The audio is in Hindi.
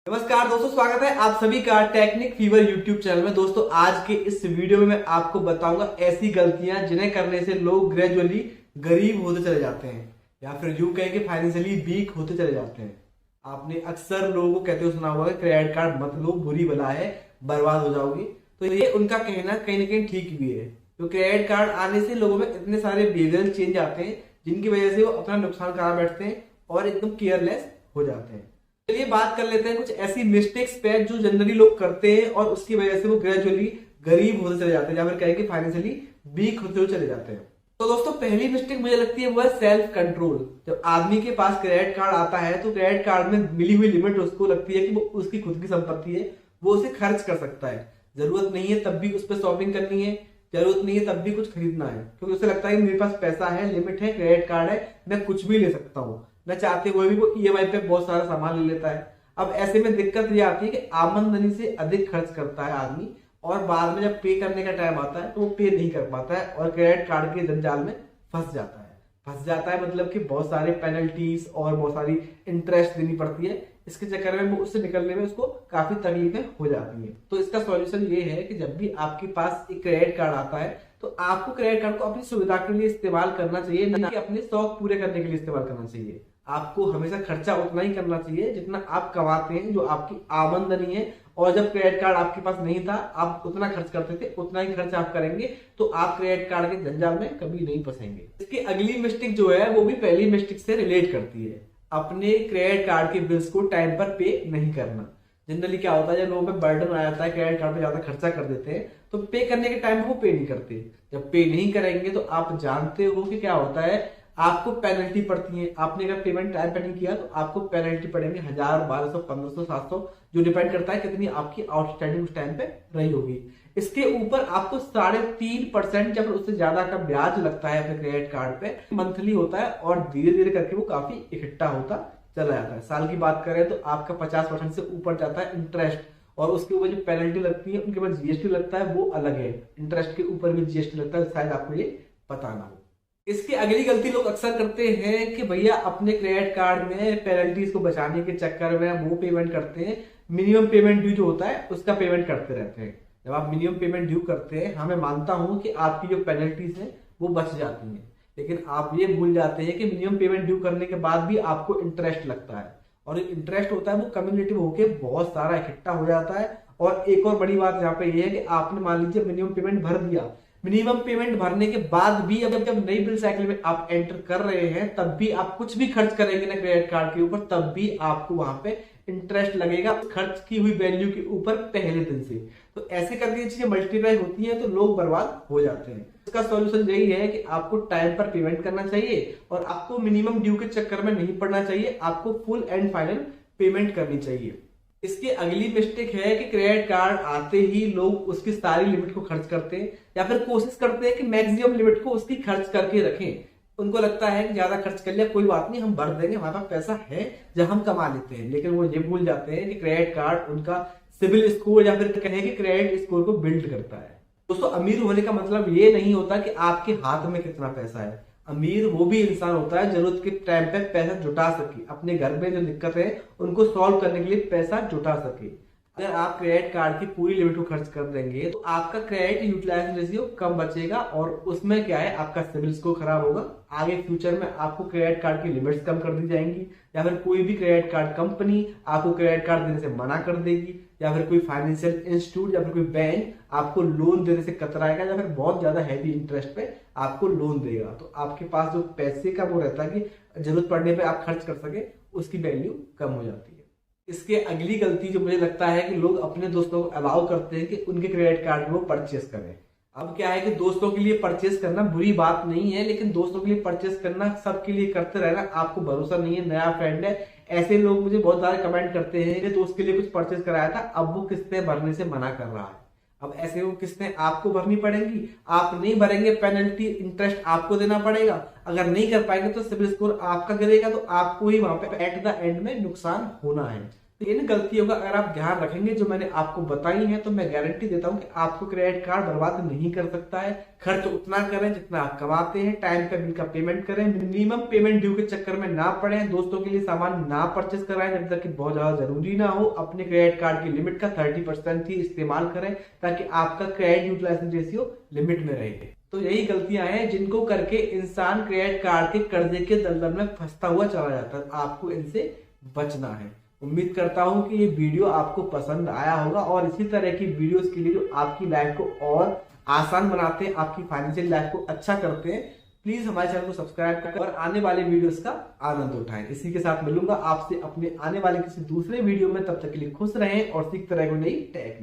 नमस्कार दोस्तों, स्वागत है आप सभी का टेक्निक फीवर यूट्यूब चैनल में। दोस्तों आज के इस वीडियो में मैं आपको बताऊंगा ऐसी गलतियां जिन्हें करने से लोग ग्रेजुअली गरीब होते चले जाते हैं या फिर यूं कहें कि फाइनेंशियली वीक होते चले जाते हैं। आपने अक्सर लोगों को कहते हुए सुना होगा कि क्रेडिट कार्ड मत लो, बुरी बला है, बर्बाद हो जाओगी। तो ये उनका कहना कहीं ना कहीं ठीक भी है। तो क्रेडिट कार्ड आने से लोगों में इतने सारे बिहेवियरल चेंज आते हैं जिनकी वजह से वो अपना नुकसान करा बैठते हैं और एकदम केयरलेस हो जाते हैं। चलिए बात कर लेते हैं कुछ ऐसी मिस्टेक्स पे जो जनरली लोग करते हैं और उसकी वजह से वो ग्रेजुअली गरीब होते चले जाते हैं या फिर कहें कि फाइनेंशियली वीक होते हुए चले जाते हैं। तो दोस्तों पहली मिस्टेक मुझे लगती है वो है सेल्फ कंट्रोल। जब आदमी के पास क्रेडिट कार्ड आता है तो क्रेडिट कार्ड में मिली हुई लिमिट उसको लगती है कि वो उसकी खुद की संपत्ति है, वो उसे खर्च कर सकता है। जरूरत नहीं है तब भी उस पर शॉपिंग करनी है, जरूरत नहीं है तब भी कुछ खरीदना है, क्योंकि उसे लगता है कि मेरे पास पैसा है, लिमिट है, क्रेडिट कार्ड है, मैं कुछ भी ले सकता हूँ। न चाहते हुए भी वो ईएमआई पे बहुत सारा सामान ले लेता है। अब ऐसे में दिक्कत ये आती है कि आमदनी से अधिक खर्च करता है आदमी और बाद में जब पे करने का टाइम आता है तो वो पे नहीं कर पाता है और क्रेडिट कार्ड के जंजाल में फंस जाता है। मतलब कि बहुत सारे पेनल्टीज और बहुत सारी इंटरेस्ट देनी पड़ती है। इसके चक्कर में वो उससे निकलने में उसको काफी तकलीफें हो जाती हैं। तो इसका सॉल्यूशन ये है कि जब भी आपके पास एक क्रेडिट कार्ड आता है तो आपको क्रेडिट कार्ड को अपनी सुविधा के लिए इस्तेमाल करना चाहिए, न कि अपने शौक पूरे करने के लिए इस्तेमाल करना चाहिए। आपको हमेशा खर्चा उतना ही करना चाहिए जितना आप कमाते हैं, जो आपकी आमदनी है। और जब क्रेडिट कार्ड आपके पास नहीं था, आप उतना खर्च करते थे, उतना ही खर्च आप करेंगे तो आप क्रेडिट कार्ड के जंजाल में कभी नहीं फंसेंगे। इसकी अगली मिस्टेक जो है वो भी पहली मिस्टेक से रिलेट करती है, अपने क्रेडिट कार्ड के बिल्स को टाइम पर पे नहीं करना। जनरली क्या होता है, जब लोगों पे बर्डन आ जाता है, क्रेडिट कार्ड पे ज्यादा खर्चा कर देते हैं तो पे करने के टाइम पे वो पे नहीं करते। जब पे नहीं करेंगे तो आप जानते हो कि क्या होता है, आपको पेनल्टी पड़ती है। आपने अगर पेमेंट टाइम पे नहीं किया तो आपको पेनल्टी पड़ेंगे 1000, 1200, 1500, 700, जो डिपेंड करता है कितनी आपकी आउटस्टैंडिंग उस टाइम पे रही होगी। इसके ऊपर आपको 3.5% या फिर उससे ज्यादा का ब्याज लगता है अपने क्रेडिट कार्ड पे। मंथली होता है और धीरे धीरे करके वो काफी इकट्ठा होता चला जाता है। साल की बात करें तो आपका 50% से ऊपर जाता है इंटरेस्ट, और उसके ऊपर जो पेनल्टी लगती है उनके बाद जीएसटी लगता है, वो अलग है। इंटरेस्ट के ऊपर भी जीएसटी लगता है, शायद आपको ये पता ना हो। इसकी अगली गलती लोग अक्सर करते हैं कि भैया अपने क्रेडिट कार्ड में पेनल्टीज को बचाने के चक्कर में वो पेमेंट करते हैं, मिनिमम पेमेंट ड्यू जो होता है उसका पेमेंट करते रहते हैं। जब आप मिनिमम पेमेंट ड्यू करते हैं, हाँ मैं मानता हूं कि आपकी जो पेनल्टीज है वो बच जाती हैं, लेकिन आप ये भूल जाते हैं कि मिनिमम पेमेंट ड्यू करने के बाद भी आपको इंटरेस्ट लगता है, और इंटरेस्ट होता है वो कम्युलेटिव होके बहुत सारा इकट्ठा हो जाता है। और एक और बड़ी बात यहाँ पे ये है कि आपने मान लीजिए मिनिमम पेमेंट भर दिया, मिनिमम पेमेंट भरने के बाद भी अब जब नई बिल साइकिल में आप एंटर कर रहे हैं तब भी आप कुछ भी खर्च करेंगे ना क्रेडिट कार्ड के ऊपर, तब भी आपको वहां पे इंटरेस्ट लगेगा खर्च की हुई वैल्यू के ऊपर पहले दिन से। तो ऐसे करके चीजें मल्टीप्लाई होती हैं तो लोग बर्बाद हो जाते हैं। इसका सॉल्यूशन यही है कि आपको टाइम पर पेमेंट करना चाहिए और आपको मिनिमम ड्यू के चक्कर में नहीं पड़ना चाहिए, आपको फुल एंड फाइनल पेमेंट करनी चाहिए। इसकी अगली मिस्टेक है कि क्रेडिट कार्ड आते ही लोग उसकी सारी लिमिट को खर्च करते हैं या फिर कोशिश करते हैं कि मैक्सिमम लिमिट को उसकी खर्च करके रखें। उनको लगता है कि ज्यादा खर्च कर लिया कोई बात नहीं, हम भर देंगे, हमारे पास पैसा है जब हम कमा लेते हैं। लेकिन वो ये भूल जाते हैं कि क्रेडिट कार्ड उनका सिविल स्कोर या फिर कहें कि क्रेडिट स्कोर को बिल्ड करता है। दोस्तों अमीर होने का मतलब ये नहीं होता कि आपके हाथ में कितना पैसा है। अमीर वो भी इंसान होता है जरूरत के टाइम पे पैसा जुटा सके, अपने घर में जो दिक्कत है उनको सॉल्व करने के लिए पैसा जुटा सके। अगर आप क्रेडिट कार्ड की पूरी लिमिट को खर्च कर देंगे तो आपका क्रेडिट यूटिलाइजेशन रेशियो कम बचेगा और उसमें क्या है, आपका सिविल स्कोर खराब होगा। आगे फ्यूचर में आपको क्रेडिट कार्ड की लिमिट्स कम कर दी जाएंगी या फिर कोई भी क्रेडिट कार्ड कंपनी आपको क्रेडिट कार्ड देने से मना कर देगी या फिर कोई फाइनेंशियल इंस्टीट्यूट या फिर कोई बैंक आपको लोन देने से कतराएगा या फिर बहुत ज्यादा हैवी इंटरेस्ट पे आपको लोन देगा। तो आपके पास जो पैसे का वो रहता है कि जरूरत पड़ने पे आप खर्च कर सके, उसकी वैल्यू कम हो जाती है। इसके अगली गलती जो मुझे लगता है कि लोग अपने दोस्तों को अलाउ करते हैं कि उनके क्रेडिट कार्ड में वो परचेस करें। अब क्या है कि दोस्तों के लिए परचेस करना बुरी बात नहीं है, लेकिन दोस्तों के लिए परचेस करना सबके लिए करते रहना आपको भरोसा नहीं है, नया फ्रेंड है। ऐसे लोग मुझे बहुत सारे कमेंट करते हैं कि दोस्त के लिए कुछ परचेस कराया था, अब वो किस्तें भरने से मना कर रहा है। अब ऐसे वो किस्तें आपको भरनी पड़ेंगी, आप नहीं भरेंगे पेनल्टी इंटरेस्ट आपको देना पड़ेगा। अगर नहीं कर पाएंगे तो सिबिल स्कोर आपका गिरेगा, तो आपको ही वहां पे एट द एंड में नुकसान होना है। तो इन गलतियों का अगर आप ध्यान रखेंगे जो मैंने आपको बताई है, तो मैं गारंटी देता हूं कि आपको क्रेडिट कार्ड बर्बाद नहीं कर सकता है। खर्च उतना करें जितना आप कमाते हैं, टाइम पे बिल का पेमेंट करें, मिनिमम पेमेंट ड्यू के चक्कर में ना पड़े, दोस्तों के लिए सामान ना परचेस कराएं जब तक कि बहुत ज्यादा जरूरी ना हो। अपने क्रेडिट कार्ड की लिमिट का 30% ही इस्तेमाल करें ताकि आपका क्रेडिट यूटिलाइजेशन रेशियो लिमिट में रहे। तो यही गलतियां हैं जिनको करके इंसान क्रेडिट कार्ड के कर्जे के दलदल में फंसता हुआ चला जाता है। आपको इनसे बचना है। उम्मीद करता हूं कि ये वीडियो आपको पसंद आया होगा और इसी तरह की वीडियोस के लिए जो आपकी लाइफ को और आसान बनाते हैं, आपकी फाइनेंशियल लाइफ को अच्छा करते हैं, प्लीज हमारे चैनल को सब्सक्राइब करें और आने वाले वीडियोस का आनंद उठाएं। इसी के साथ मिलूंगा आपसे अपने आने वाले किसी दूसरे वीडियो में। तब तक के लिए खुश रहें और सीखते रहें नई टेक्निक।